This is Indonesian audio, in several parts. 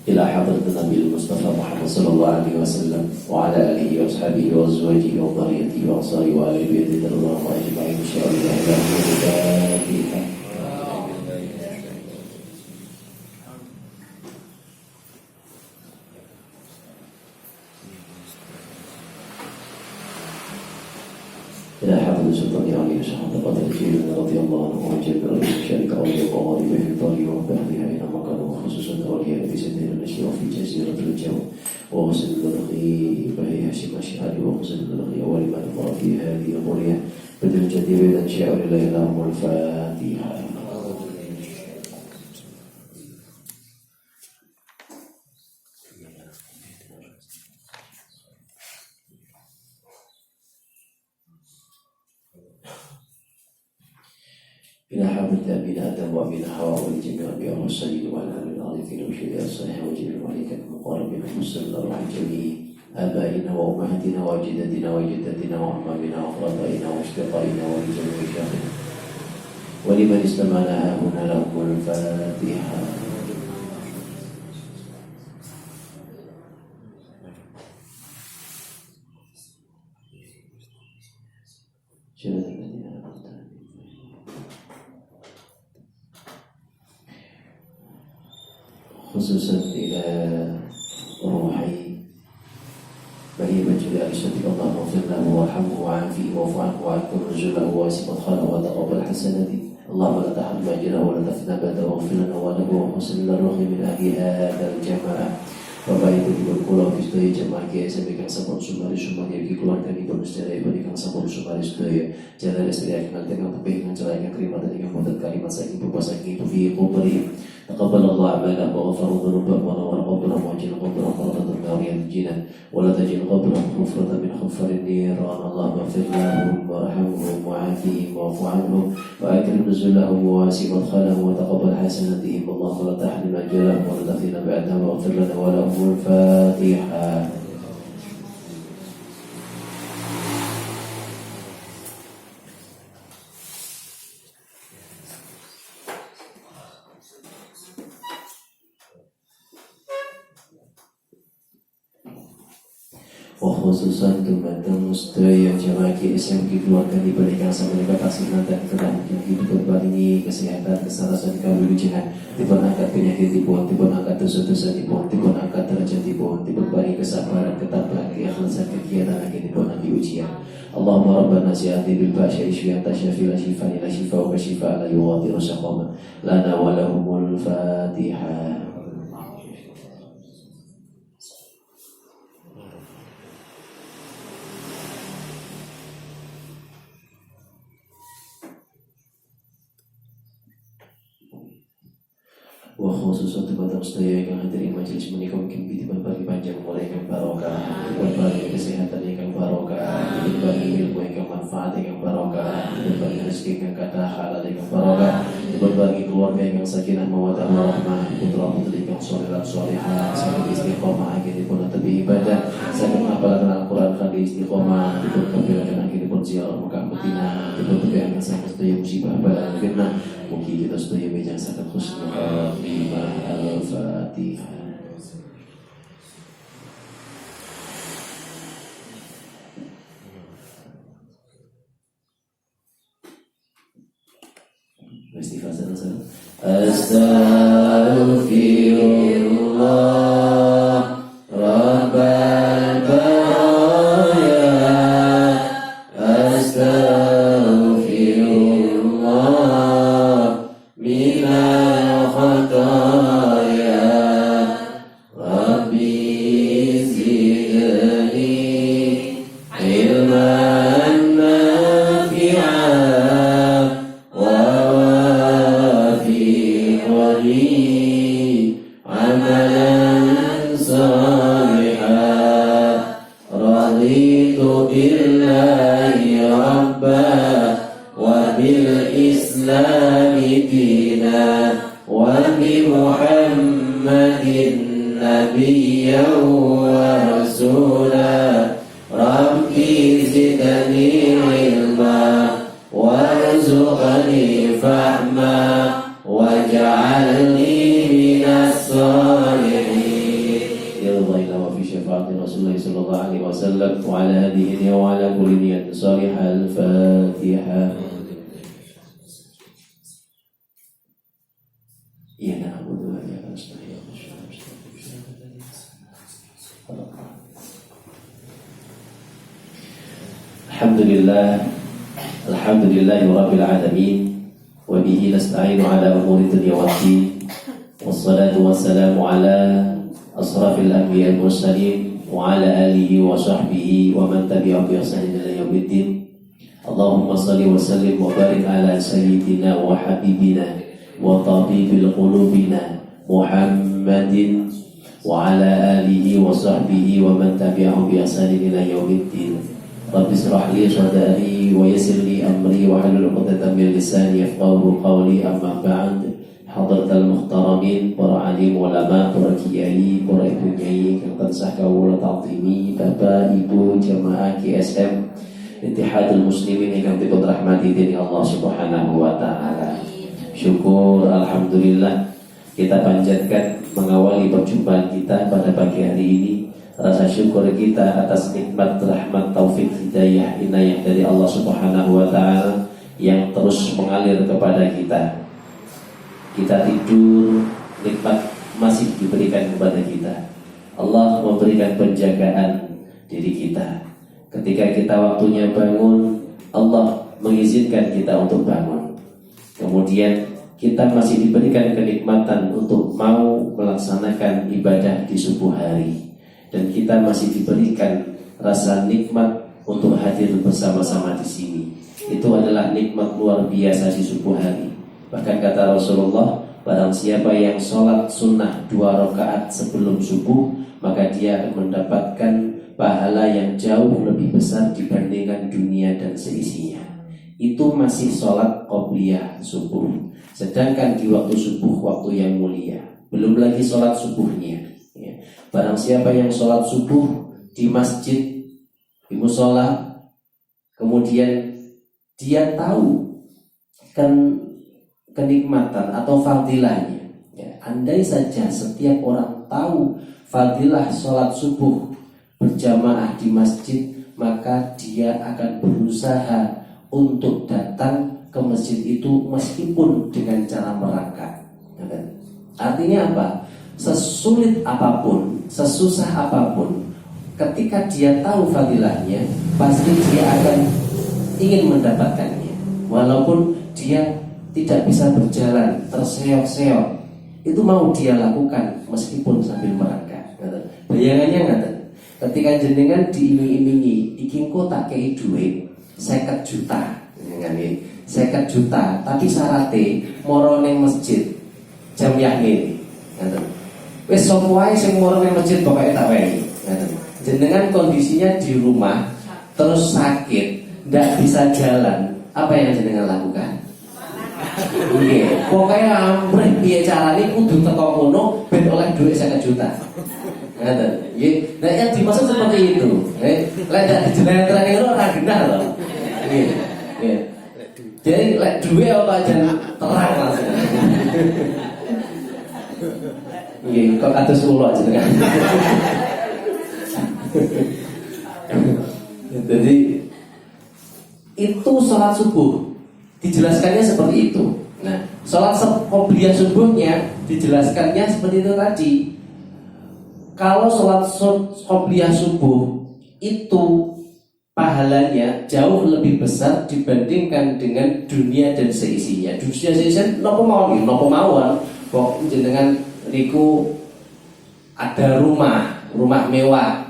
إلى حضرة النبي المصطفى محمد صلى الله عليه وسلم وعلى آله وأصحابه وأزواجه وذريته وأنصاره وآل بيته رضي الله أجمعين إن شاء الله. الفاتحة. إلى حضرة سلطان علي شهادة قدر الجيل رضي الله عنه وجابر شارك أولي وقواضي في الطريق وبهلها إلى مكان وخصوصا أولياء في سدين النشي وفي جزيرة الجو وغسل الرقي بهي هاشم الشهاد وغسل الرقي ولما نفر في هذه القرية بدل جديد أن شعر لهم الفاتحة. إلى حضرة أبينا آدم وأبينا حواء ولجميع الأنبياء والمرسلين وعلى آل العارفين والشهداء الصالحين وجميع الملائكة المقربين ومسلم الأرواح جميع آبائنا وأمهاتنا وأجدادنا وجداتنا وأعمامنا وأقربائنا وأصدقائنا ولجميع شيخنا ولمن استمعنا هنا لهم الفاتحة. khususan ila ruhi bagi majlis al-syadid Allah mafirlahu warhamhu wa'afihi wa'fu'anhu wa'akum nuzulahu wa'asim adkhalahu wa taqabbal hasanati Allahumma la tahmil majra wa la tafna bada waghfir lana wa lahu wa husin lirruhi min ahli hadal jamaah. Bapak Ibu di berkulau Kristoya jemaah GSM kang sampun sumari sumari keluarga ibu sedaya ibu kang sampun sumari sedaya jalan istri kang tengah tepih kang cerai kang terima dan kang mudat kalimat saking bapak saking ibu fi kubri taqabbalallahu a'malana wa ghafara dzunubana wa nawwara qabrana wa ajil qabrana wa radana nariyan jinan wa la tajil qabrana hufratan min hufarin niran. Allahumma ighfir lahum warhamhum wa'afihim wa'fu anhum wa akrim nuzulahum wa wasi' madkhalahum wa taqabbal hasanatihim. Allahumma la tahrim ajalahum wa la tafina ba'dahum wa ighfir lana wa lahum الفاتحة. Khususan kepada sedaya jemaah GSM keluarga diberikan sampai kasihan dan kedatangan hidup berbagi kesehatan kesarasan kewilujengan dipun angkat penyakit dipun angkat dosa-dosa dipun angkat derajat dipun bagi kesabaran ketabahan keikhlasan kegiatan lagi dipun angkat ujian. Allahumma rabbana si'ati bil ba'syai syfi'an tasyafi la syifani la syifa wa syifa la yughadiru saqama lana wa lahumul fatihah. Wa khususan kepada sedaya yang hadir di majelis menika mungkin diberi bagi panjang umur yang barokah, diberi kesehatan yang barokah, diberi ilmu yang manfaat yang barokah, diberi rezeki yang kata halal yang barokah, diberi keluarga yang sakinah mawaddah warahmah, putra putri yang saleh dan salihah, sakit istiqomah akhir pun tabi ibadah, sakit hafalan Al-Qur'an kali istiqomah, diberi kebilangan akhir pun ziarah Mekah Madinah, diberi kebilangan sakit sedaya musibah bala fitnah. Mungkin kita sedaya bijak sangat khusnul khatimah. Al-Fatihah. Istighfar sana. Astaghfirullah Rabbal baraya. Astaghfirullah minal khataya. Rabbi zidni ilman nafi'an wa wafiqni amalan salihan. Raditu billahi rabban wa bil islami dinan wa bi Muhammadin nabiyyan wa rasulan. Rabbi zidni ilma warzuqni fahma wa وسلم وعلى هذه النية وعلى كل نية صالحة. الفاتحة. إياك نعبد وإياك نستعين. Alhamdulillah rabbil alamin wa bihi nasta'inu ala umuri dunya waddin wassalatu wassalamu ala asrafil anbiya'i wal mursalin wa ala alihi wa sahbihi wa man tabi'ahum bi ihsanin ila yaumiddin. Allahumma shalli wa sallim wa barik ala sayyidina wa habibina wa tabibil qulubina Muhammadin wa ala alihi wa sahbihi wa man tabi'ahum bi ihsanin ila yaumiddin. Rabbi shrah li sadri wa yassir li amri wa hlul 'uqdatam min lisani yafqahu qawli. Amma ba'd. Hadratal muhtaramin, para alim ulama, para kiai, para ibu nyai kang tansah kawula ta'zimi, Bapak Ibu jamaah GSM Ittihadul Muslimin ingkang dipun rahmati dening Allah Subhanahu wa taala. Syukur alhamdulillah kita panjatkan mengawali perjumpaan kita pada pagi hari ini. Rasa syukur kita atas nikmat, rahmat, taufik, hidayah, inayah dari Allah Subhanahu wa ta'ala yang terus mengalir kepada kita. Kita tidur, nikmat masih diberikan kepada kita. Allah memberikan penjagaan diri kita. Ketika kita waktunya bangun, Allah mengizinkan kita untuk bangun. Kemudian kita masih diberikan kenikmatan untuk mau melaksanakan ibadah di subuh hari. Dan kita masih diberikan rasa nikmat untuk hadir bersama-sama di sini. Itu adalah nikmat luar biasa di subuh hari. Bahkan kata Rasulullah, barang siapa yang sholat sunnah 2 rakaat sebelum subuh, maka dia akan mendapatkan pahala yang jauh lebih besar dibandingkan dunia dan seisinya. Itu masih sholat qobliyah subuh. Sedangkan di waktu subuh, waktu yang mulia, belum lagi sholat subuhnya. Barang siapa yang sholat subuh di masjid, di musola, kemudian dia tahu kenikmatan atau fadilahnya. Andai saja setiap orang tahu fadilah sholat subuh berjamaah di masjid, maka dia akan berusaha untuk datang ke masjid itu meskipun dengan cara merangkak. Artinya apa? Sesulit apapun, sesusah apapun, ketika dia tahu fadilahnya, pasti dia akan ingin mendapatkannya. Walaupun dia tidak bisa berjalan, terseok-seok, itu mau dia lakukan meskipun sambil merangkak. Bayangannya ngaten, ketika jenengan diiming-imingi, iki engko tak kei duit 50 juta, 50 juta, tapi syaratnya moro ning masjid jam yakin. Wes sapa wae sing moro ning masjid pokoke tak wehi. Jenengan kondisinya di rumah terus sakit, ndak bisa jalan, apa yang jenengan lakukan? Nggih, pokoke amrih piye carane kudu teko kono ben oleh duit 50 juta. Ngoten. Nggih. Nah, yang dimaksud seperti itu. Lek ndak dijelentrehke ora genah lho. Nggih. Nggih. Jadi lek duit apa aja terang langsung. Nggih, kok kados kula jenengan. Jadi itu sholat subuh dijelaskannya seperti itu. Nah, sholat qobliyah subuhnya dijelaskannya seperti itu tadi. Kalau sholat qobliyah subuh itu pahalanya jauh lebih besar dibandingkan dengan dunia dan seisinya. Dunia seisinya nopo mawon, kok jenengan niku ada rumah mewah,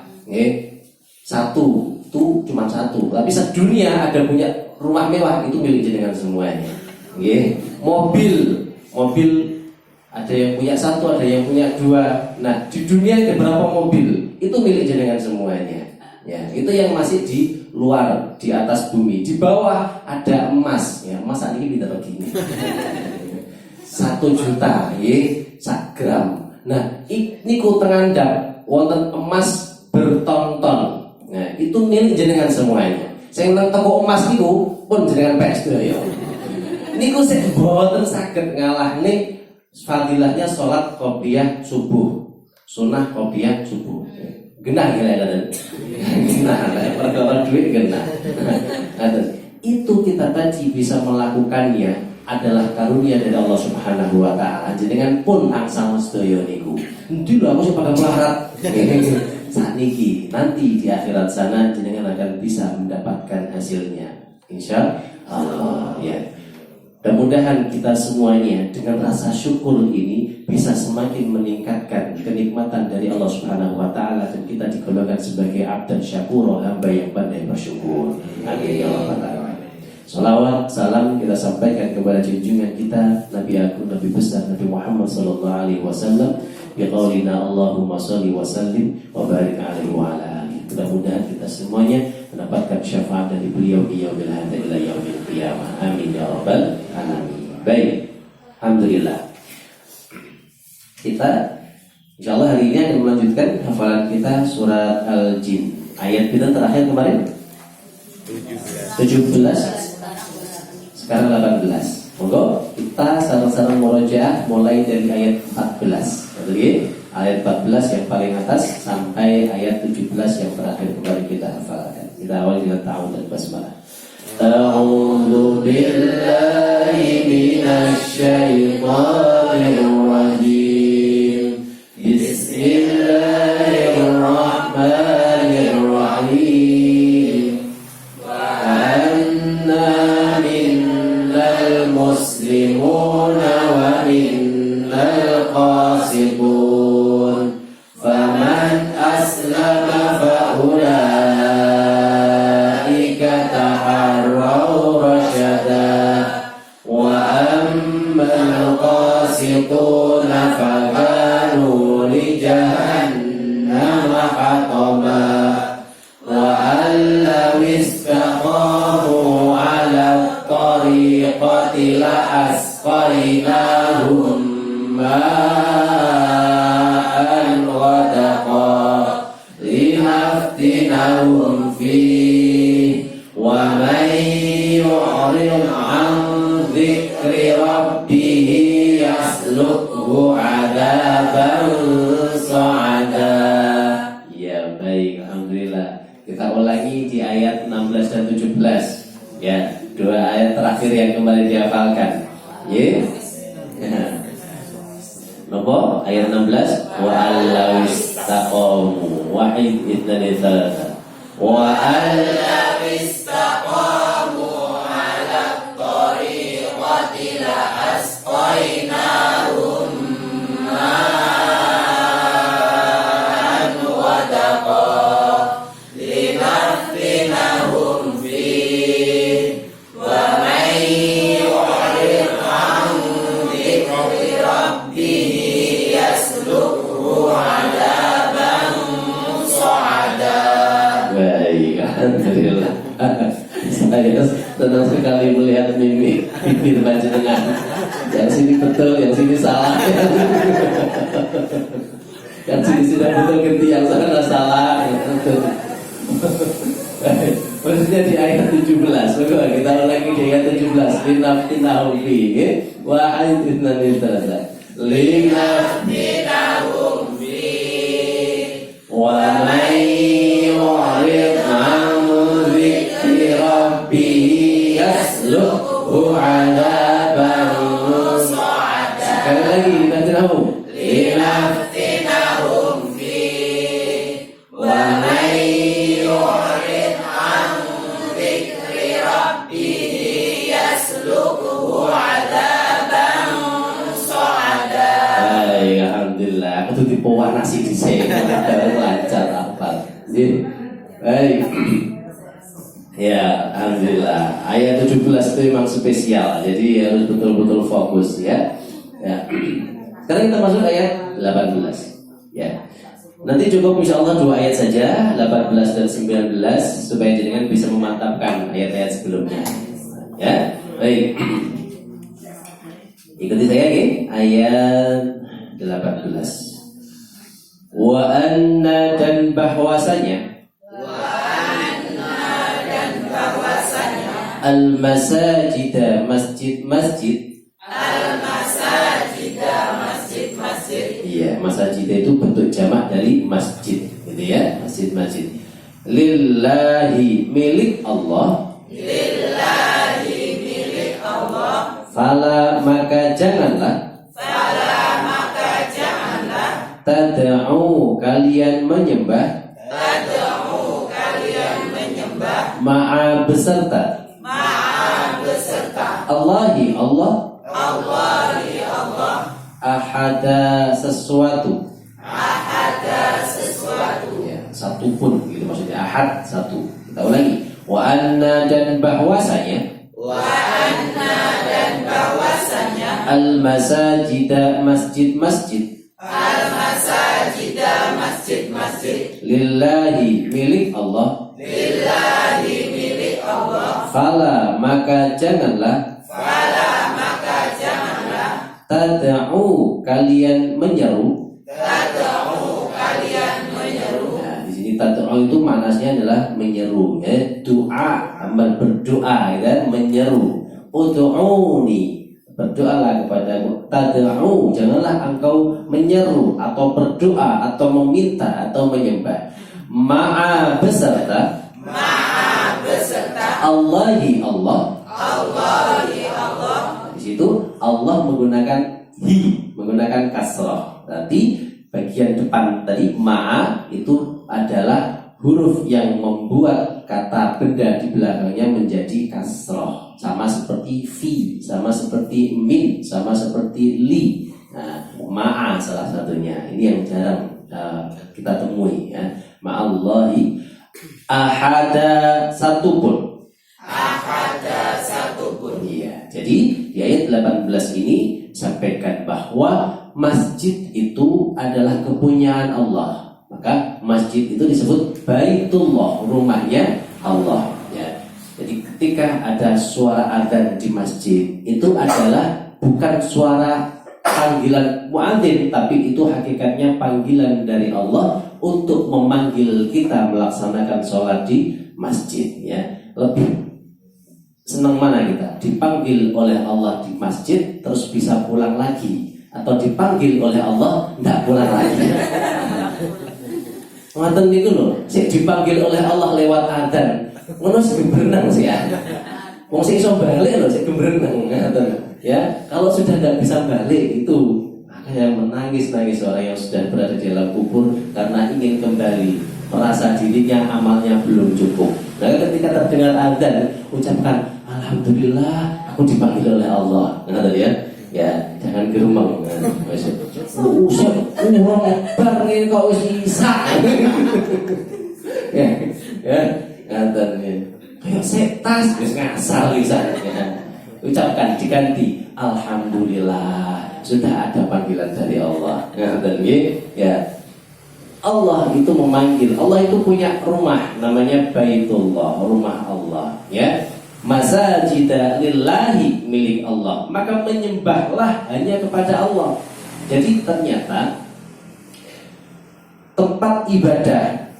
satu, itu cuma satu. Tapi sedunia ada punya rumah mewah, itu milik jenengan semuanya. Mobil ada yang punya satu, ada yang punya 2. Nah, di dunia ada berapa mobil? Itu milik jenengan semuanya. Ya, itu yang masih di luar, di atas bumi. Di bawah ada emas. Ya, emas ini kita begini. 1 juta, 1 gram. Nah, ini ku tengandap wonten emas berton-ton. Nah, itu milik jenengan semuanya. Sing nang toko emas niku pun jenengan pes sedaya. Niku sing boten saged ngalahne fadilahnya salat qobliyah subuh. Sunnah qobliyah subuh. Genah gila kan? Genah, perkara duit genah. Itu kita tadi bisa melakukannya adalah karunia dari Allah Subhanahu wa taala. Jenengan pun angsal sedaya niku. Endi lho aku sing pada melarat. Saniki nanti di akhirat sana jenengan akan bisa mendapatkan hasilnya. Insya Allah ya. Mudah-mudahan kita semuanya dengan rasa syukur ini bisa semakin meningkatkan kenikmatan dari Allah Subhanahu wa taala dan kita digolongkan sebagai abdan syakur, hamba yang pandai bersyukur. Amin ya rabbal alamin. Salawat salam kita sampaikan kepada junjungan kita Nabi agung Nabi besar Nabi Muhammad sallallahu alaihi wasallam biqaulina Allahumma shalli wa sallim wa barik alaihi wa ala alihi. Mudah-mudahan kita semuanya mendapatkan syafaat dari beliau yaumil hada ila yaumil qiyamah. Amin ya rabbal alamin. Baik. Alhamdulillah. Kita insyaallah hari ini akan melanjutkan hafalan kita surat Al-Jin. Ayat kita terakhir kemarin 17. Sekarang 18. Monggo kita sareng-sareng murojaah mulai dari ayat 14. Oke? Ayat 14 yang paling atas sampai ayat 17 yang terakhir kemarin kita hafalkan. Kita awal dengan ta'awudz dan basmalah. A'udzu billahi minasy syaithanir rajim. Bismillahirrahmanirrahim. Wa anna minnal muslimuna wa minnal qasitun. Faman aslama faulaika taharraw rasyada wa ammal qasituna fakanu li jahannama hatama wa allaw istaqamu ala tariqati la asqainahum ma'an ghadaqa linaftinahum fihi wa man yu'rid 'an dzikri rabbih yaslukhu 'adaban sa'ada. Ya baik, alhamdulillah. Kita ulangi di ayat 16 dan 17. Ya, dua ayat terakhir yang kembali dihafalkan. Ya. Nopo ayat 16 wa allawistaqamu wahid idnani thalatha wa allawistaqamu ala tariqati la asqainahum ma'an wadaqa linaftinahum fihi wa man yu'rid 'an dzikri rabbih yaslukhu 'adaban sa'ada. Baik, alhamdulillah. Saya senang sekali melihat mimik bibir panjenengan. Yang sini betul, yang sini salah. Yang sini sudah betul, ganti yang sana salah. Maksudnya di ayat 17. Kita ulangi di ayat 17. Linaftinahum fihi wa aidna lidzalala. Linaftinahum fihi wa man yu'rid 'an dzikri rabbih yaslukhu 'adaban sa'ada. Sekali lagi linaftinahum. Linaftinahum fihi wa man yu'rid 'an dzikri rabbih yaslukhu 'adaban sa'ada. Alhamdulillah, aku tuh tipe warna sih di sini. Lancar apa? Baik. Ya, alhamdulillah. Ayat 17 itu memang spesial. Jadi harus betul-betul fokus ya. Ya. Sekarang kita masuk ayat 18. Ya. Nanti cukup insyaallah 2 ayat saja, 18 dan 19 supaya jenengan bisa memantapkan ayat-ayat sebelumnya. Ya. Baik. Ikuti saya nggih, ayat 18. Wa anna dan bahwasanya al-masajida masjid-masjid. Al-masajida masjid-masjid. Iya. Masajid itu bentuk jamak dari masjid, gitu ya, masjid-masjid. Lillahi, milik Allah. Lillahi, milik Allah. Fala, maka janganlah. Fala, maka janganlah. Tad'u, kalian menyembah. Tad'u, kalian menyembah. Ma'a, beserta. Ma'a, beserta. Allahi, Allah. Allahi, Allah. Ahada, sesuatu. Ahada, sesuatu. Ya, satu pun, gitu maksudnya. Ahad, satu. Kita ulangi. Wa anna, dan bahwasanya. Wa anna, dan bahwasanya. Al-masajida, masjid-masjid. Al-masajida, masjid-masjid. Lillahi, milik Allah. Lillahi, milik Allah. Fala, maka janganlah. Fala, maka janganlah. Tad'u, kalian menyeru. Tad'u, kalian menyeru. Nah, di sini tad'u itu maknanya adalah menyeru, ya, doa, amal berdoa, ya, menyeru. Ud'uni, berdoalah kepadaku. Tad'u, janganlah engkau menyeru atau berdoa atau meminta atau menyembah. Ma'a, beserta. Ma'a, beserta. Allahi, Allah. Allahi, Allah. Di situ Allah menggunakan hi, menggunakan kasrah. Berarti bagian depan tadi ma'a itu adalah huruf yang membuat kata benda di belakangnya menjadi kasrah. Sama seperti fi, sama seperti min, sama seperti li. Nah, ma'a salah satunya. Ini yang jarang kita temui, ya. Ma'allahi ahada, satu pun. Ahada, satu pun. Iya. Jadi di ayat 18 ini sampaikan bahwa masjid itu adalah kepunyaan Allah. Maka masjid itu disebut Baitullah, rumahnya Allah, ya. Jadi ketika ada suara adzan di masjid, itu adalah bukan suara panggilan muadzin, tapi itu hakikatnya panggilan dari Allah untuk memanggil kita melaksanakan sholat di masjid, ya. Lebih senang mana kita? Dipanggil oleh Allah di masjid terus bisa pulang lagi, atau dipanggil oleh Allah tidak pulang lagi? Ngoten niku lho, sik dipanggil oleh Allah lewat adzan. Ngono sing berenang sih ya. Wong sing iso balik lho sik berenang ngoten. Ya, kalau sudah tidak bisa balik itu akhirnya menangis-nangis orang yang sudah berada di dalam kubur karena ingin kembali, merasa dirinya amalnya belum cukup. Nah, ketika terdengar adzan, ucapkan alhamdulillah aku dipanggil oleh Allah. Ngoten ya. Ya, jangan gerumeng. Usah urang bar ngene kok wis isa. Ya, ngaten ya. Kayak setas wis ngasal bisa. Ucapkan diganti alhamdulillah sudah ada panggilan dari Allah. Ngaten ya. Allah itu memanggil. Allah itu punya rumah namanya Baitullah, rumah Allah, ya. Masajida lillahi, milik Allah. Maka menyembahlah hanya kepada Allah. Jadi ternyata tempat ibadah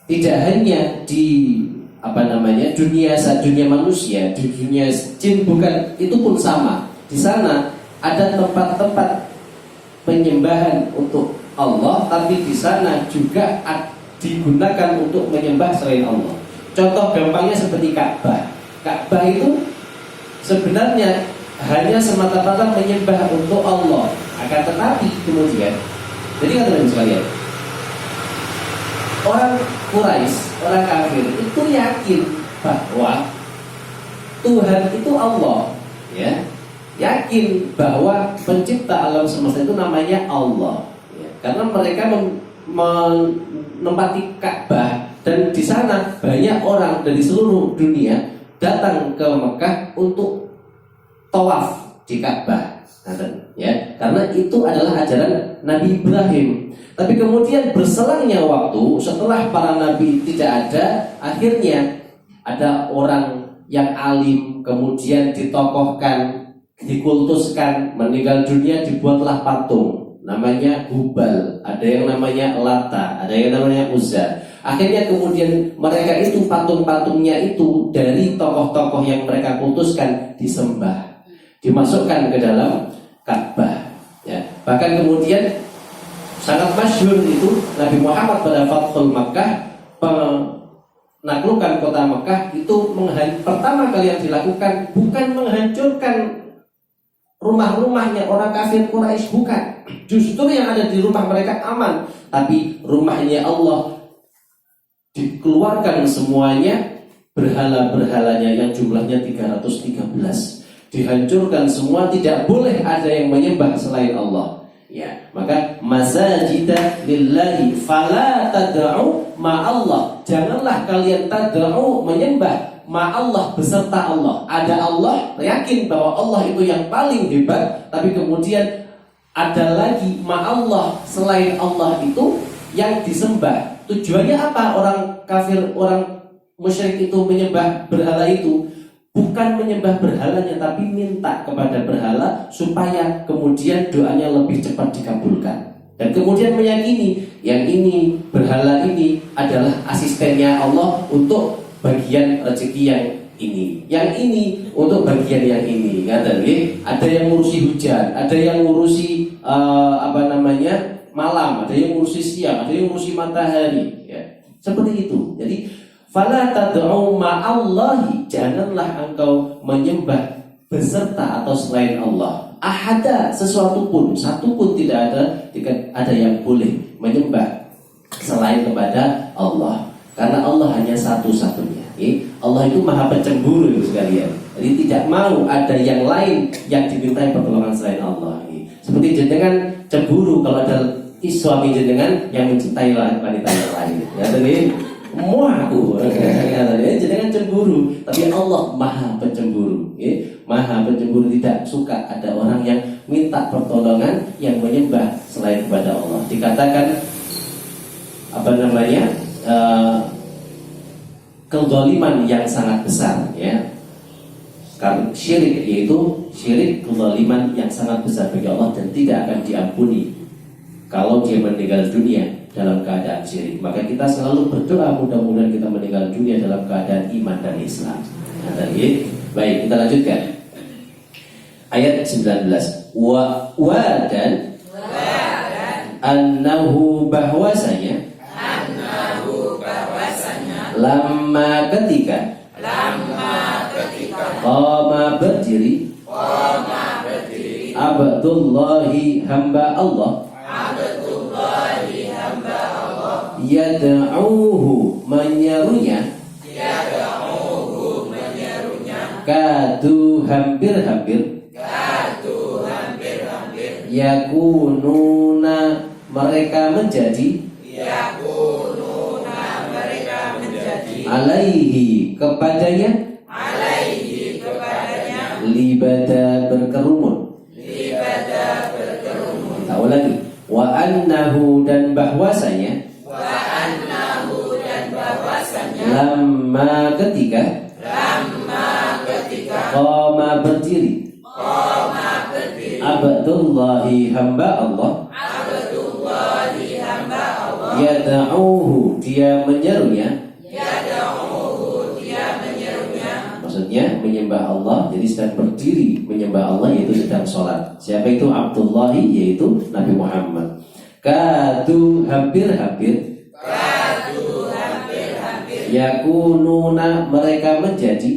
tidak hanya di dunia manusia, di dunia jin bukan, itu pun sama. Di sana ada tempat-tempat penyembahan untuk Allah, tapi di sana juga digunakan untuk menyembah selain Allah. Contoh gampangnya seperti Ka'bah. Ka'bah itu sebenarnya hanya semata-mata menyembah untuk Allah. Akan tetapi kemudian, jadi kata-kata sekalian, orang Quraisy, orang kafir itu yakin bahwa Tuhan itu Allah, ya. Yakin bahwa pencipta alam semesta itu namanya Allah, ya. Karena mereka menempati Ka'bah, dan di sana banyak orang dari seluruh dunia datang ke Mekah untuk tawaf di Ka'bah, ya, karena itu adalah ajaran Nabi Ibrahim. Tapi kemudian berselangnya waktu, setelah para nabi tidak ada, akhirnya ada orang yang alim kemudian ditokohkan, dikultuskan, meninggal dunia, dibuatlah patung namanya Hubal, ada yang namanya Lata, ada yang namanya Uzza. Akhirnya kemudian mereka itu patung-patungnya itu dari tokoh-tokoh yang mereka kultuskan dimasukkan ke dalam Ka'bah, ya. Bahkan kemudian sangat masyhur itu Nabi Muhammad pada Fathul Makkah, penaklukan kota Makkah itu pertama kali yang dilakukan bukan menghancurkan rumah-rumahnya orang kafir Quraisy, bukan. Justru yang ada di rumah mereka aman, tapi rumahnya Allah dikeluarkan semuanya, berhala-berhalanya yang jumlahnya 313 dihancurkan semua, tidak boleh ada yang menyembah selain Allah. Ya, maka masajida lillahi fala tad'u ma'allah. Janganlah kalian tad'u menyembah ma'allah beserta Allah. Ada Allah, yakin bahwa Allah itu yang paling hebat, tapi kemudian ada lagi ma'allah selain Allah itu yang disembah. Tujuannya apa orang kafir, orang musyrik itu menyembah berhala itu? Bukan menyembah berhalanya, tapi minta kepada berhala supaya kemudian doanya lebih cepat dikabulkan. Dan kemudian meyakini yang ini, berhala ini adalah asistennya Allah untuk bagian rezeki yang ini, yang ini untuk bagian yang ini. Ada yang ngurusi hujan, ada yang ngurusi malam, ada yang ngurusi siang, ada yang ngurusi matahari. Ya, seperti itu. Jadi fala tad'u ma'allahi, janganlah engkau menyembah beserta atau selain Allah ahada, sesuatu pun, satu pun tidak ada yang boleh menyembah selain kepada Allah, karena Allah hanya satu-satunya. Allah itu maha pencemburu sekalian. Jadi tidak mau ada yang lain yang dimintai pertolongan selain Allah. Seperti jenengan cemburu kalau ada suami jenengan yang mencintai wanita yang lain. Ya, jadi muaku, jangan cemburu. Tapi Allah maha pencemburu, maha pencemburu, tidak suka ada orang yang minta pertolongan yang menyembah selain kepada Allah. Dikatakan kezaliman yang sangat besar, ya. Karena syirik, yaitu syirik, kezaliman yang sangat besar bagi Allah dan tidak akan diampuni kalau dia meninggal dunia dalam keadaan syirik. Maka kita selalu berdoa mudah-mudahan kita meninggal dunia dalam keadaan iman dan Islam. Baik, kita lanjutkan ayat 19. Dan annahu bahwasanya lama ketika qama berdiri Abdullahi hamba Allah yad'uhu menyerunya kadu hampir-hampir yakununa mereka menjadi alaihi kepadanya libada berkerumun. Kita ulangi. Wa annahu dan bahwasanya lamma ketika qama berdiri Abdullahi hamba Allah yad'uhu dia menyerunya. Maksudnya menyembah Allah, jadi sedang berdiri menyembah Allah, yaitu sedang sholat. Siapa itu Abdullahi? Yaitu Nabi Muhammad. Kadu hampir-hampir yakununa mereka menjadi.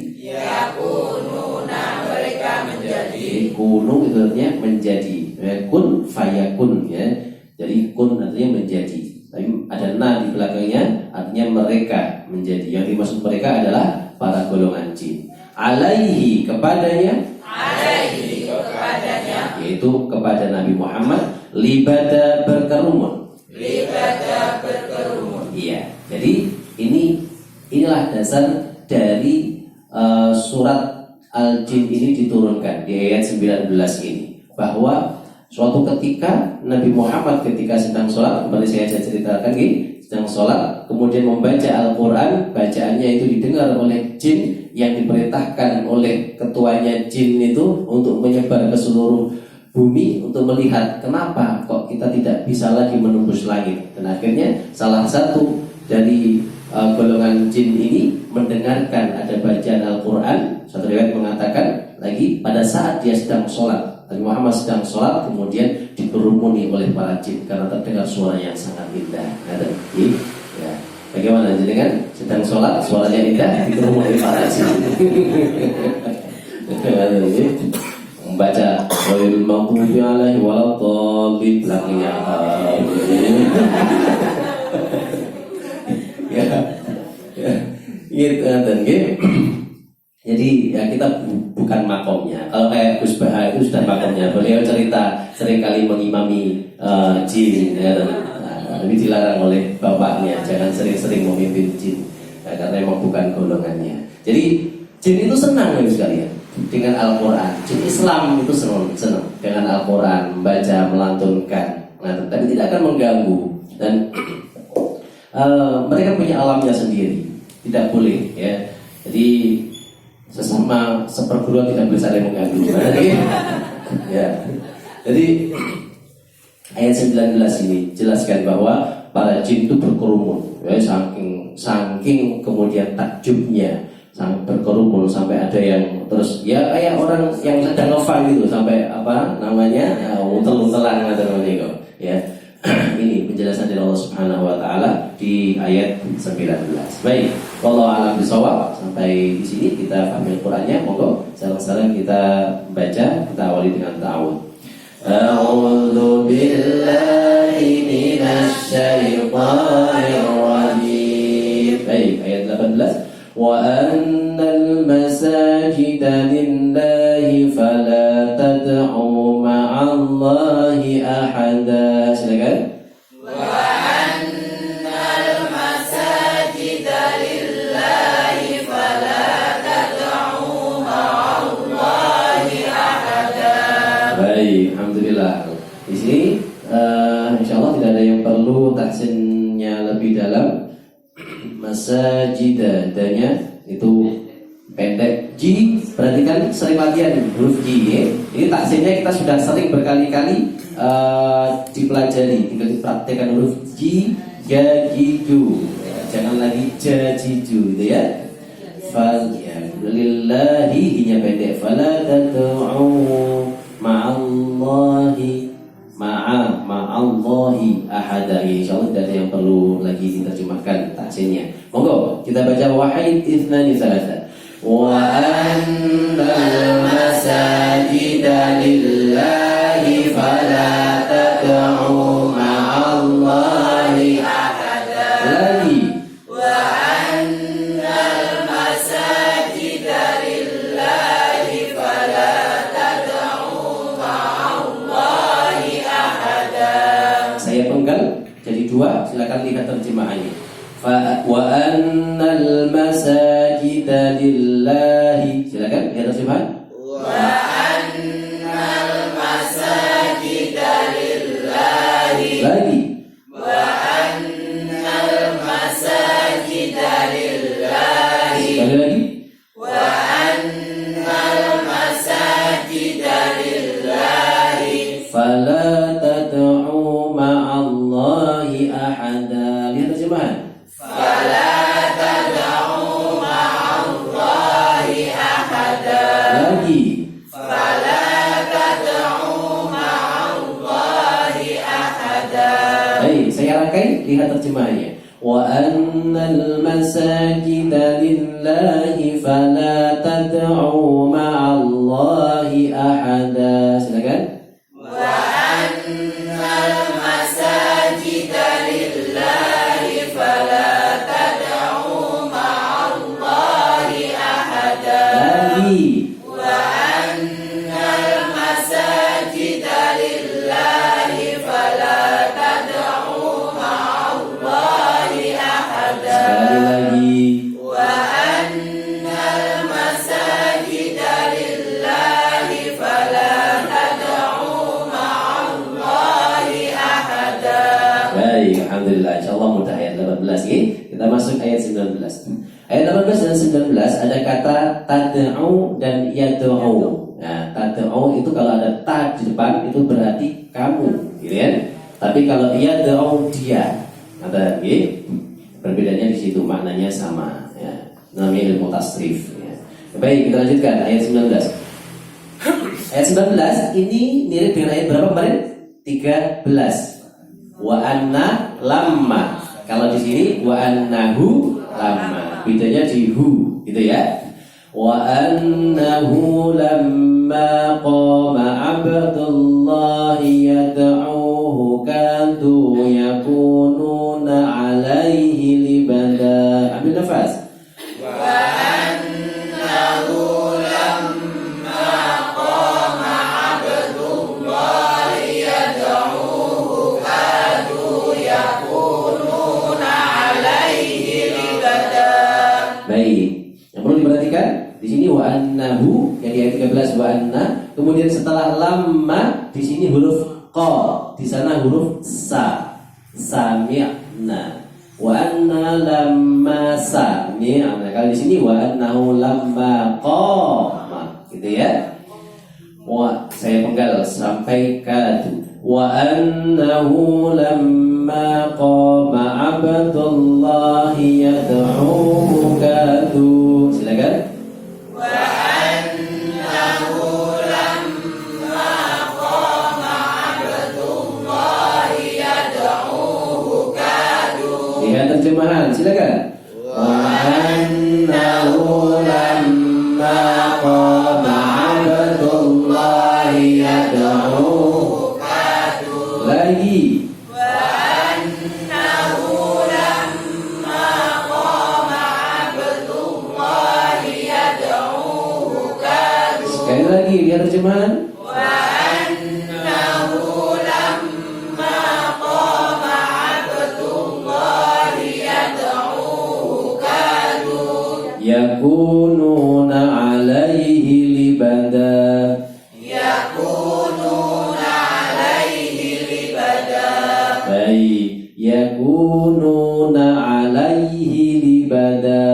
Kunu itu artinya menjadi. Kun fayakun, ya. Jadi kun artinya menjadi. Tapi ada na di belakangnya, artinya mereka menjadi. Yang dimaksud mereka adalah para golongan jin. Alaihi kepadanya, yaitu kepada Nabi Muhammad, libada berkerumun. Iya. Jadi inilah dasar dari surat Al-Jin ini diturunkan di ayat 19 ini, bahwa suatu ketika Nabi Muhammad ketika sedang sholat, kembali saya ceritakan sedang sholat, kemudian membaca Al-Quran, bacaannya itu didengar oleh jin yang diperintahkan oleh ketuanya jin itu untuk menyebar ke seluruh bumi untuk melihat kenapa kok kita tidak bisa lagi menembus langit. Dan akhirnya salah satu dari golongan jin ini mendengarkan ada bacaan Al-Quran. Satu riwayat mengatakan lagi pada saat dia sedang sholat, Nabi Muhammad sedang sholat, kemudian dikerumuni oleh para jin karena terdengar suara yang sangat indah. Ada, ya. Bagaimana jadi kan sedang sholat, suaranya indah, dikerumuni oleh para jin. Membaca wal maghdubi alaihi waladhdallin belakangnya. Gitu dan jadi ya kita bukan makomnya. Kalau kayak Gus Baha itu sudah makomnya. Beliau cerita seringkali mengimami jin, ya, tapi dilarang oleh bapaknya jangan sering-sering memimpin jin, ya, karena memang bukan golongannya. Jadi jin itu senang ya sekalian dengan Al-Quran. Jin Islam itu senang dengan Al-Quran, membaca, melantunkan, tapi tidak akan mengganggu dan mereka punya alamnya sendiri, tidak boleh ya. Jadi sesama seperguruan tidak boleh saling mengganggu. Ya. Jadi ayat 19 ini jelaskan bahwa para jin itu berkerumun, ya, saking kemudian takjubnya, sampai berkerumun sampai ada yang terus ya kayak orang yang sedang ngefan gitu sampai apa namanya utel-utelan atau namanya ya. Ini penjelasan dari Allah Subhanahu wa taala di ayat 19. Baik, wallahu a'lam bishawab. Sampai di sini kita pahami Al-Qur'annya. Monggo sekarang kita baca, kita awali dengan ta'awudz. A'udzu billahi minasy syaithanir rajim. Baik, ayat 18. Wa annal masajida lillahi fala tad'u ma'allahi ahada. Silakan. Wa annal masajida lillahi fala tad'u ma'allahi ahada. Baik, alhamdulillah. Di sini insyaallah tidak ada yang perlu tahsinnya lebih dalam. Masajida, adanya itu pendek. Ji, perhatikan sering latihan huruf Ji ya. Ini taksinnya kita sudah sering berkali-kali dipelajari. Tinggal dipraktekkan huruf Ji, Ja, Jiju ya, jangan lagi Ja, Jiju gitu ya. Fal ya, lillahi nya pendek. Fala tad'u ma'allahi ma'allahi ahada. Insyaallah tidak ada yang perlu lagi diterjemahkan tahsinnya. Monggo kita baca wahid ithnani thalatha. Wa annal masajida lillahi fala tad'u ma'allahi ahada. Lagi. Wa annal masajida lillahi fala tad'u ma'allahi ahada. Saya penggal jadi dua, silakan lihat terjemahannya. Wa annal masajida lillahi. Silakan lihat terjemahan. Wa annal masajida lillahi. Lagi. Wa annal masajida lillahi. Sekali lagi. Wa annal masajida lillahi. Fala tad'u ma'allahi ahada. Lihat terjemahan. Fala tad'u ma'allahi ahada. Lagi. Fala tad'u ma'allahi ahada. Baik, saya rangkai, lihat terjemahannya. Wa annal masajida lillahi fala tad'u ma'allahi ahada. Silakan. Wa annal masajida lillahi fala tad'u ma'allahi ahada. Lagi. Wa annal masajida lillahi fala tad'u ma'allahi ahada. Sekali lagi. Wa annal masajida lillahi fala tad'u ma'allahi ahada. Baik, alhamdulillah. Insyaallah mudah ayat 18 ini. Kita masuk ayat 19. Ayat 18 dan 19 ada kata tad'u dan yad'u. Nah, tad'u itu kalau ada ta di depan itu berarti kamu, gitu kan? Tapi kalau yad'u dia, kata perbedaannya di situ, maknanya sama ya. Namanya ilmu tasrif ya. Baik, kita lanjutkan ayat 19. Ayat 19 ini mirip dengan ayat berapa kemarin? 13. Wa anna lamma. Kalau di sini wa annahu lamma. Bedanya di hu, gitu ya. Wa annahu lamma qama abdullahi yad'uhu kadu yakununa alaihi libada. Ambil nafas. Baik, yang perlu diperhatikan di sini wa annahu yang di ayat 13 wa anna, kemudian setelah lamma di sini huruf qa, di sana huruf sa, sami'na. Wa anna lamma sami'na. Kalau di sini wa annahu lamma qama, gitu ya. Wa saya penggal sampai kadu. Wa annahu lamma qama abdullahi yad'uhu kadu. Silakan. Lihat terjemahan, silakan. Wa annahu lamma qama abdullahi yad'uhu kadu. Lagi. Sekali lagi, lihat terjemahan. Yakununa alaihi libada. Baik, yakununa alaihi libada.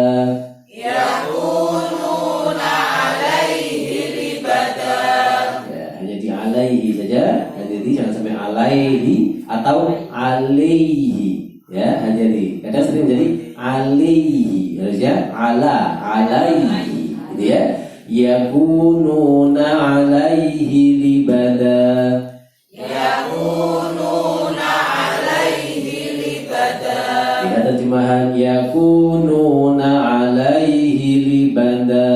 Ya, hanya di alaihi saja, hati-hati jangan sampai alaihi atau alaihi. Ya, hati-hati. Kadang sering menjadi alaihi, harusnya ala, alaihi, gitu ya. Yakununa alaihi libada. Lihat terjemahan yakununa alaihi libada.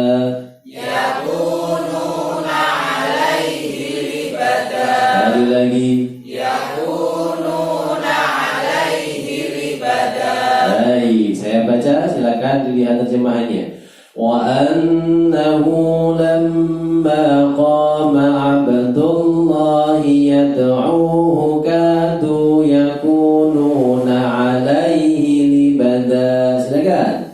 Sekali lagi. Baik, saya baca, silakan dilihat terjemahannya. Wa annahu lamma qama abdullahi yad'uhu kadu yakununa alaihi libada. Silakan.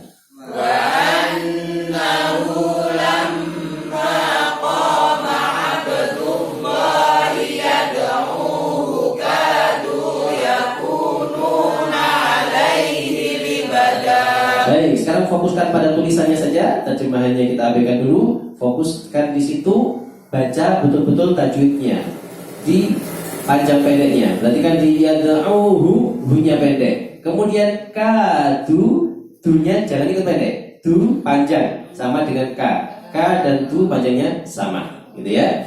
Baik, sekarang fokuskan pada tulisannya saja, terjemahannya kita abaikan dulu. Fokuskan di situ, baca betul-betul tajwidnya, di panjang pendeknya. Perhatikan di yad'uhu, hu-nya pendek. Kemudian kadu, du-nya jangan ikut pendek. Du panjang, sama dengan ka. Ka dan du panjangnya sama, gitu ya.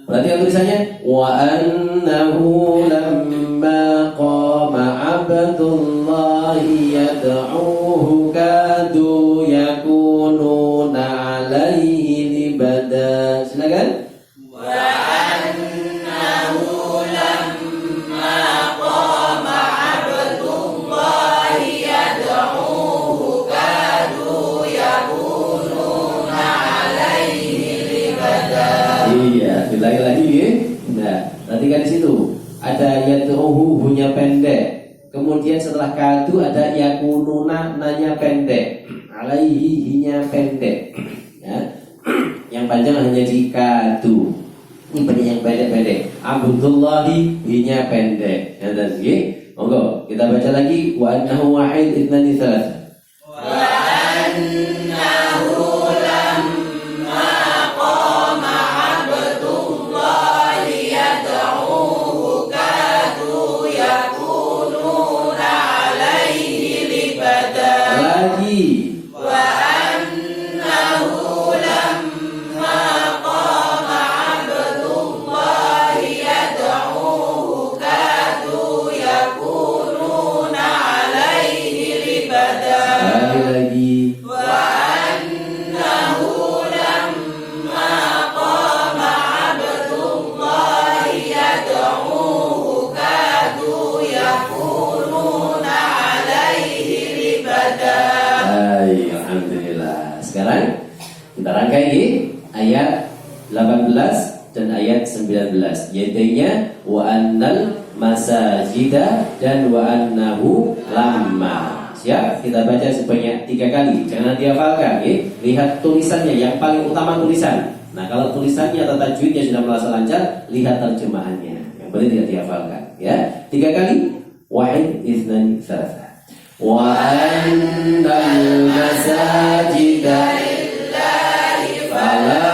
Perhatikan tulisannya. Wa annahu lamma qama abdullahi yad'uhu kadu yakununa alaihi libada. Silakan. Iya, lagi-lagi ya. Nah, perhatikan di situ. Ada yad'uhu, hu-nya pendek. Kemudian setelah kadu ada yakununa, nanya pendek. Alaihi, hi-nya pendek. Ya. Yang panjang hanya di kadu. Ini banyak yang pendek-pendek. Abdullahi, hi-nya pendek. Ya, dan monggo kita baca lagi. Wa annahu wahid itnani tsalatsa. 19. Yaitu wa annal masajida dan wa annahu lamma. Siap? Kita baca sebanyak 3 kali. Jangan dihafalkan, ya. Lihat tulisannya, yang paling utama tulisan. Nah, kalau tulisannya atau tajwidnya sudah merasa lancar, lihat terjemahannya. Yang penting tidak dihafalkan, ya. 3 kali. Wahid, itsnan, tsalatsa. Wa annal masajida lillahi fala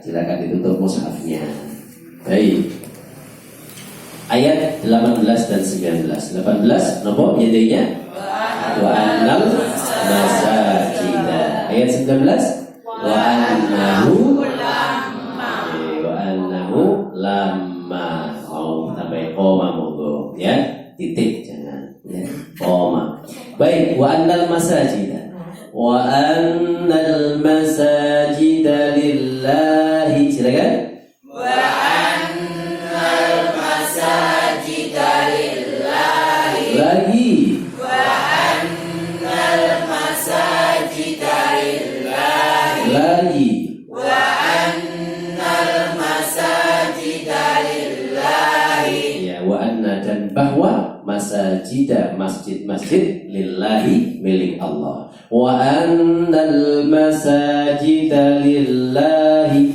silakan ditutup mushafnya. Baik. Ayat 18 dan 19. 18 nopo yadainya wa annal masajida. Ayat 19 wa annahu lamma. Oh, sampai koma monggo, ya. Titik jangan, ya. Koma. Baik, wa annal masajida. Wa annal masajida lillahi. Silakan. Wa annal masajida lillahi. Lagi. Wa annal masajida lillahi. Lagi. Wa annal masajida lillahi. Ya, wa anna dan bahwa masajida masjid-masjid lillahi milik Allah. Wa annal masajida lillahi.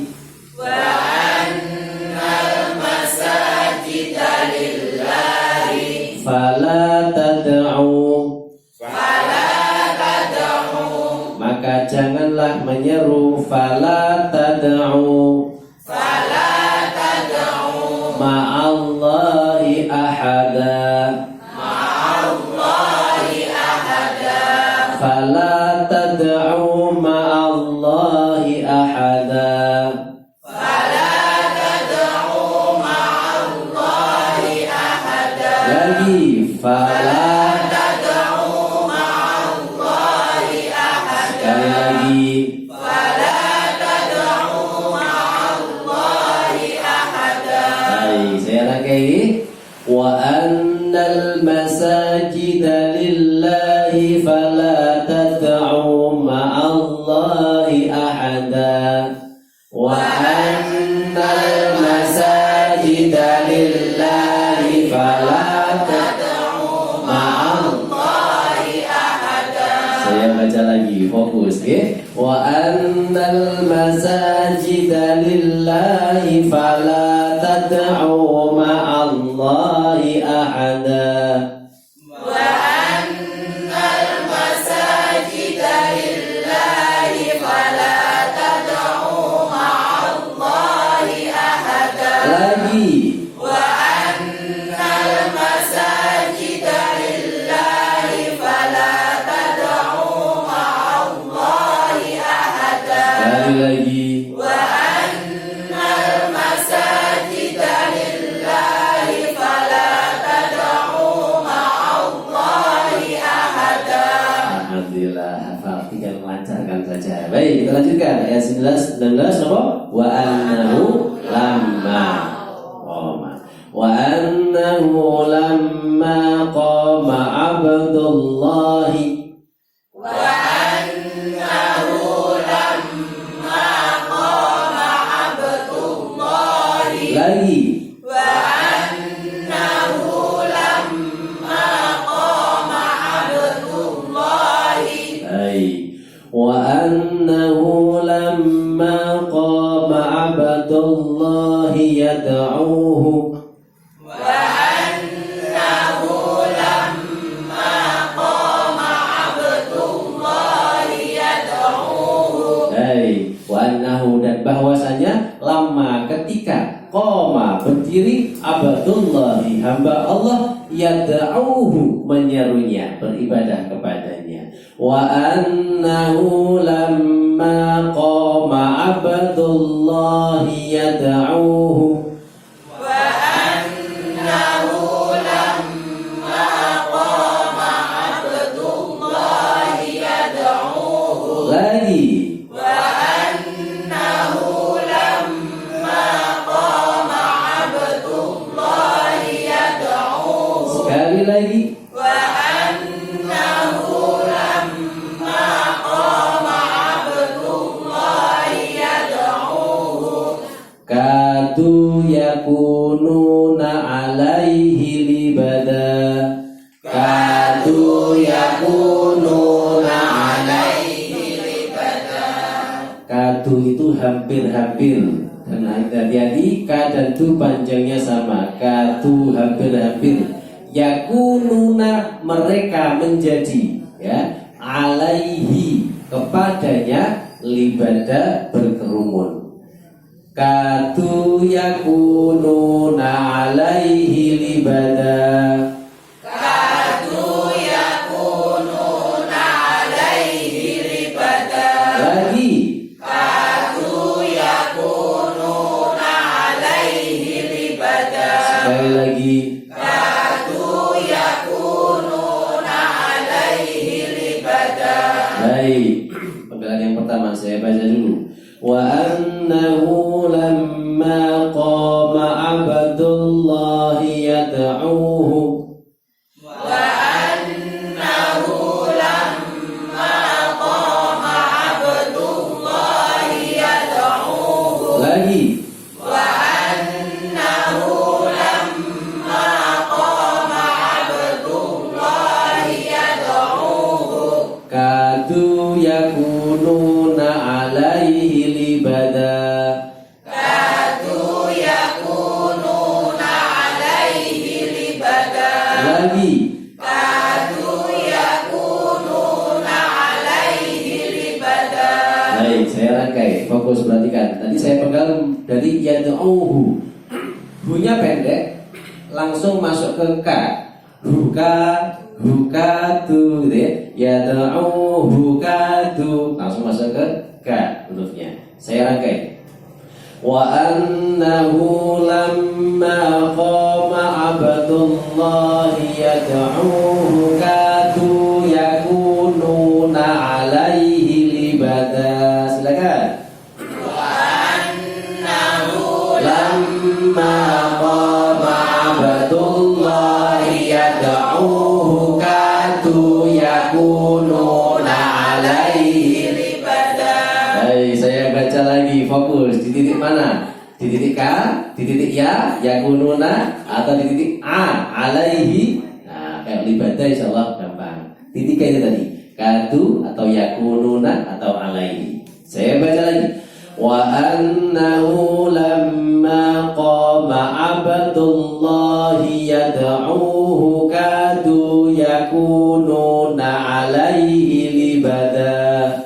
Wa annal masajida lillahi. Fala tad'u. Maka janganlah menyeru. Fala tad'u. Ma'allahi ahada. Fala tad'u ma'allahi ahada. Lagi. Fala. Sekali lagi. Baik, saya rangkai. Wa annal masajida lillahi fala tad'u ma'allahi ahada. Wa annal masajida lillahi fala tad'u ma'allahi ahada. Saya baca lagi, fokus, ya. Wa annal masajida lillahi fala tad'u ma'allahi ahada. Lagi. Sekali lagi. Alhamdulillah, hafal, tinggal melancarkan saja. Baik, kita lanjutkan ayat 19 apa? Wa annahu lamma qama. Wa annahu lamma qama Abdullahi. Lagi. Wa annahu annahu lamma qama abdullahi yad'uhu dan bahwasanya lama ketika qoma berdiri abdullahi hamba Allah yad'uhu menyerunya beribadah kepadanya wa annahu lamma qama abdullahi yad'uhu lagi lagi wa annahu lamma qama abdullahi yad'uhu kadu yakununa alaihi libada kadu yakununa alaihi libada kadu itu hampir-hampir dan hati-hati ka dan tu panjangnya sama kadu hampir-hampir yakununa mereka menjadi ya alaihi kepadanya libada berkerumun katu yakununa alaihi libada kadu yakununa alaihi libada lagi kadu yakununa alaihi libada sekali lagi baik, penggalan yang pertama saya baca dulu. Wa annahu lamma qama abdullahi yad'uhu wa annahu lamma qama abdullahi yad'uhu lagi wa annahu lamma qama abdullahi yad'uhu kadu yakununa alaihi libada kadu yakununa alaihi libada lagi kadu yakununa alaihi libada. baik saya rangkai fokus perhatikan tadi saya pegang dari yad'uhu hunya pendek langsung masuk ke ka hukatu gitu ya hukatu langsung masuk ke ka hurufnya saya rangkai wa annahu lamma qama abdullahi yad'uhu kadu yakununa alaihi libada silakan lamma qama abdullahi yad'uhu kadu yakununa alaihi libada. Baik, saya baca lagi fokus di titik mana? Di titik ka, di titik ya, yakununa atau di titik a, alaihi. Nah, kayak libada insyaallah gampang. Titik itu tadi, kadu atau yakununa atau alaihi. Saya baca lagi. Wa annahu lamma qama abdullahi yad'uhu kadu yakununa alaihi libada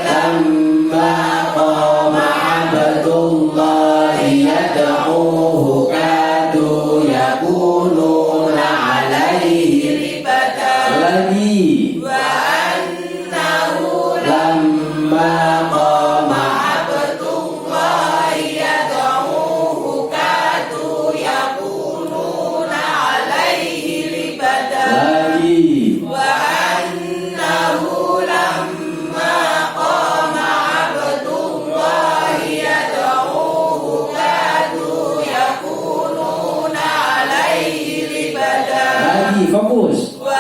lamma qama abdullahi yad'uhu kadu yakununa alaihi libada. lagi lamma qama abdullahi yad'uhu kadu yakununa alaihi libada. lagi wa annahu lamma qama abdullahi yad'uhu kadu yakununa alaihi libada. lagi fokus wa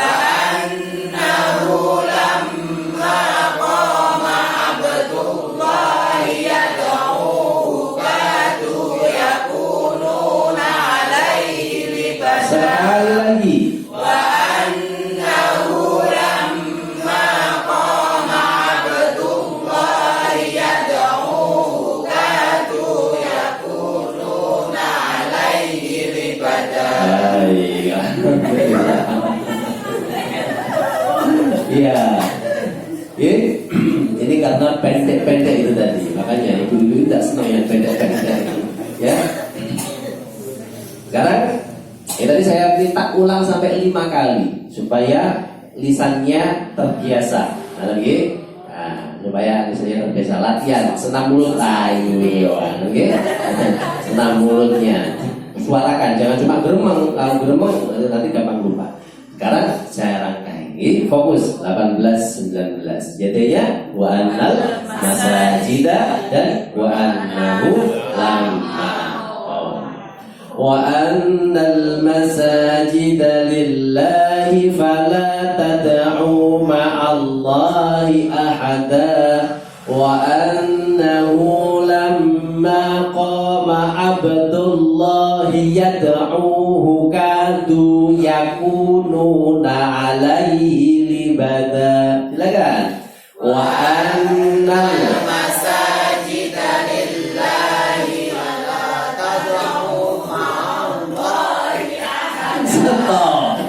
annahu lamma qama abdullahi yad'uhu kadu yakununa alaihi libada. sekali lagi wa annahu lamma Iya. Ini karena pendek-pendek itu tadi, makanya ibu-ibu tidak senang yang pendek-pendek. Ya. Sekarang, tadi saya minta ulang sampai 5 kali supaya lisannya terbiasa. Nah, lagi, supaya lisannya terbiasa latihan. Senam mulut, ayo, oke? Senam mulutnya. Suarakan, jangan cuma geremeng. Kalau geremeng nanti gampang lupa. Sekarang saya rangkai. Fokus 18 19. Jadinya wa annal masajida dan wa annahu lamma. Wa annal masajida lillahi fala tad'u ma'allahi ahada wa annahu lamma qama abdullahi yad'uhu kadu yakununa alaihi libada. Silakan. Wa annal masajida lillahi fala tad'u ma'allahi ahada. Stop.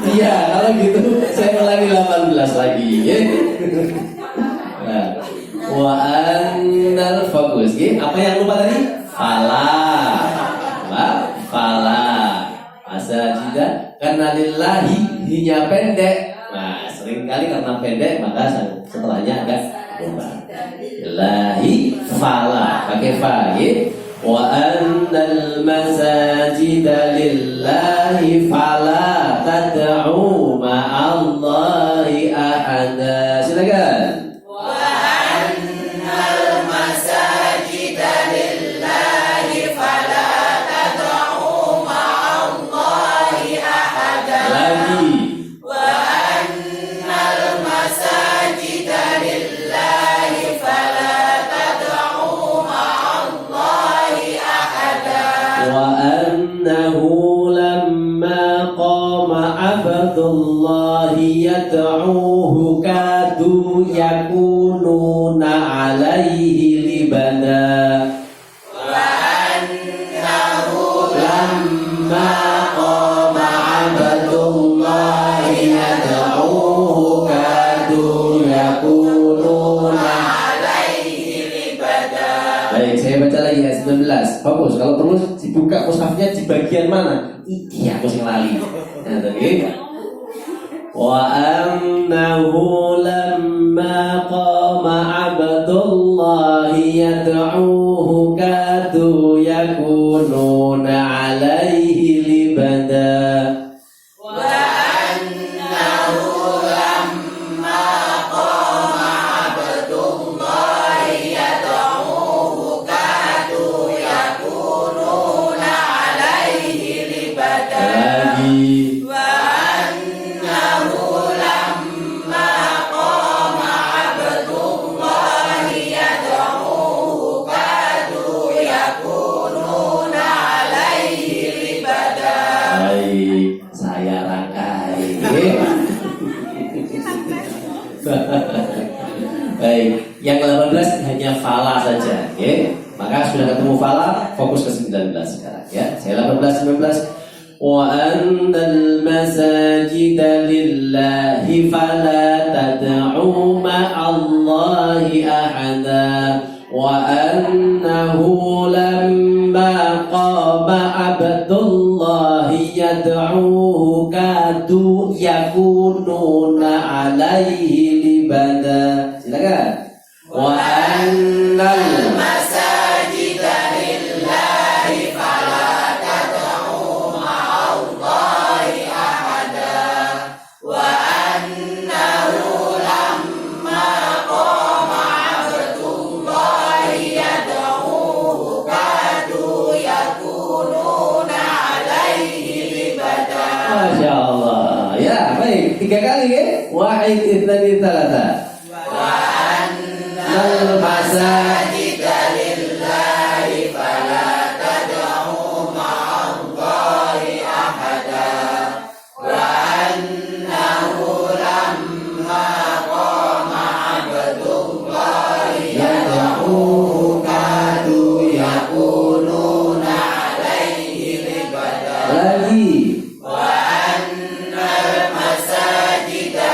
Iya, kalau gitu saya ulangi 18 lagi ya. Nah, wa annal fokus. Apa yang lupa tadi? Fala masajida karena lillahi hinya pendek. Nah, seringkali karena pendek maka setelahnya agak lupa. Lillahi fala pakai fa ya. Wa annal masajida lillahi fala tad'u ma'allahi ahada. Silakan. Wa annal masajida lillahi fala tad'u ma'allahi ahada. Lagi. Wa annal masajida lillahi fala tad'u ma'allahi ahada. Wa annahu lamma qama abdullahi yad'uhu kadu yakununa alaihi libada. Wa annahu Lamma qama abdullahi yad'uhu kadu yakununa. alaihi libada. Baik, saya baca lagi ayat 19. Fokus, kalau perlu dibuka mushafnya di bagian mana? Iya, aku sing lali. Nah, tadi. Wa annahu lamma qama abdullahi yad'uhu kadu yakununa alaihi libada. Wa annahu lamma qama abdullahi yad'uhu kadu yakununa alaihi libada. Lagi. Wa annahu lamma qama abdullahi yad'uhu kadu yakununa alaihi libada. Baik, saya rangkai. Baik, yang ke-18 hanya fala saja, ya. Maka sudah ketemu fala, fokus ke 19 sekarang, ya. Saya 18 19. Wa annal masajida lillahi fala tad'u ma'allahi ahada wa annahu lamma qama abdullahi yad'uhu kadu yakununa alaihi libada. Silakan. Wa annal masajida lillahi fala tad'u ma'allahi ahada wa annahu lamma qama abdullahi yad'uhu kadu yakununa alaihi libada. Masya Allah. Ya, baik. 3 kali ya. Wahid itsani tsalasa. Wa annal masajida lillahi fala tad'u ma'allahi ahada wa annahu lamma qama abdullahi yad'uhu kadu yakununa alaihi libada. Lagi. Wa annal masajida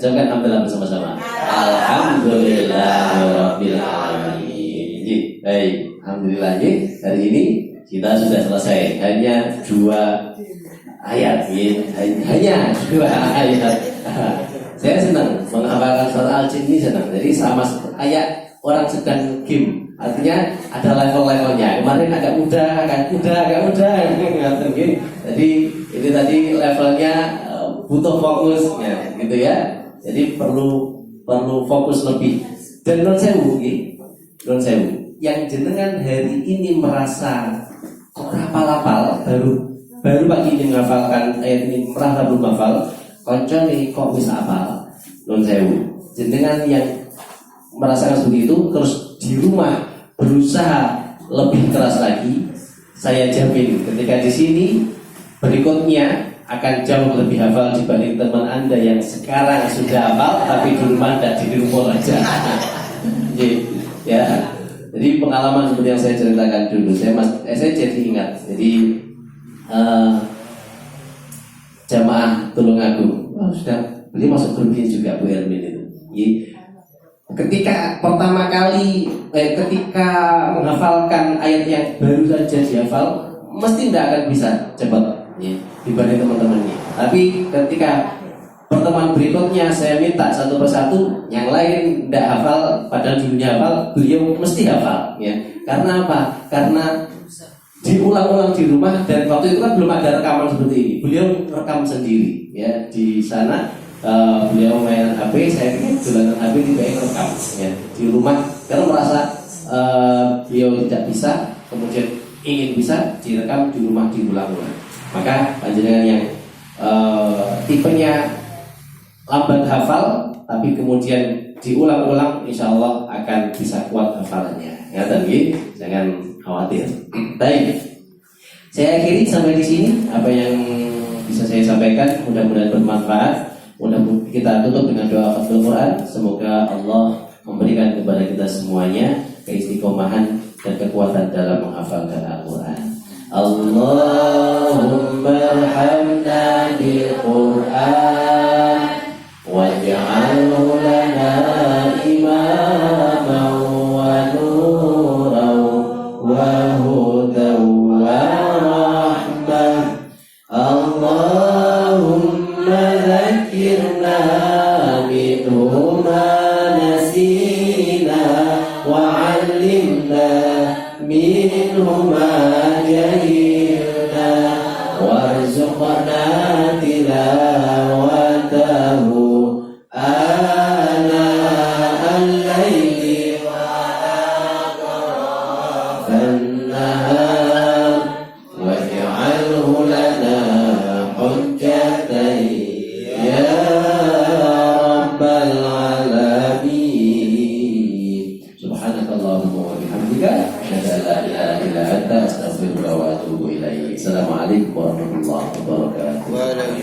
Ucapkan alhamdulillah bersama-sama. Alhamdulillahirabbil alamin. Baik, alhamdulillah hari ini kita sudah selesai. Hanya 2 ayat, hanya 2 ayat. Saya senang menghafalkan surat Al-Jin ini senang. Jadi sama kayak orang sedang game. Artinya ada level-levelnya. Kemarin agak mudah. Jadi ini tadi levelnya butuh fokus, ya, gitu ya. Jadi perlu fokus lebih. Dan non sewu, yang jenengan hari ini merasa kok hafal baru pagi ini menghafalkan ayat ini merasa belum hafal. Konco nih kok bisa hafal. Non sewu. Jenengan yang merasakan seperti itu terus di rumah berusaha lebih keras lagi, saya jamin ketika di sini berikutnya akan jauh lebih hafal dibanding teman Anda yang sekarang sudah hafal tapi di rumah tidak di rumah aja. Ya, jadi pengalaman seperti yang saya ceritakan dulu, saya jadi ingat. Jadi jamaah Tulungagung, beliau masuk grup juga Bu Ermin itu. Ketika pertama kali ketika menghafalkan ayat yang baru saja dihafal, mesti tidak akan bisa cepat dibanding teman-temannya. Tapi ketika pertemuan berikutnya saya minta satu persatu, yang lain tidak hafal padahal dulunya hafal, beliau mesti hafal, ya. Karena apa? Karena diulang-ulang di rumah, dan waktu itu kan belum ada rekaman seperti ini. Beliau rekam sendiri, ya, di sana. Beliau mainan HP, saya pikir dolanan HP tidak rekam, ya, di rumah. Karena merasa beliau tidak bisa, kemudian ingin bisa direkam di rumah diulang-ulang. Maka panjenengan yang tipenya lambat hafal, tapi kemudian diulang-ulang, insya Allah akan bisa kuat hafalannya. Ya, tapi jangan khawatir. Baik, saya akhiri sampai di sini apa yang bisa saya sampaikan. Mudah-mudahan bermanfaat. Mudah-mudahan kita tutup dengan doa Fathul Quran. Semoga Allah memberikan kepada kita semuanya keistiqomahan dan kekuatan dalam menghafalkan Al-Quran. Allahumma arhamna bil Quran waj'alhu lana imaman wa nuran wa hudan wa rahmah. Allahumma zakkirna minhu ma nasina wa 'allimna minhu ma jahilna warzuqna tilawatahu ana al-laili wa atrafan nahar waj'alhu lana hujjatan ya rabbal alamin. Subhanakallahumma wa bihamdika asyhadu an la ilaha illa anta astaghfiruka wa atubu ilaik. Assalamualaikum warahmatullahi wabarakatuh.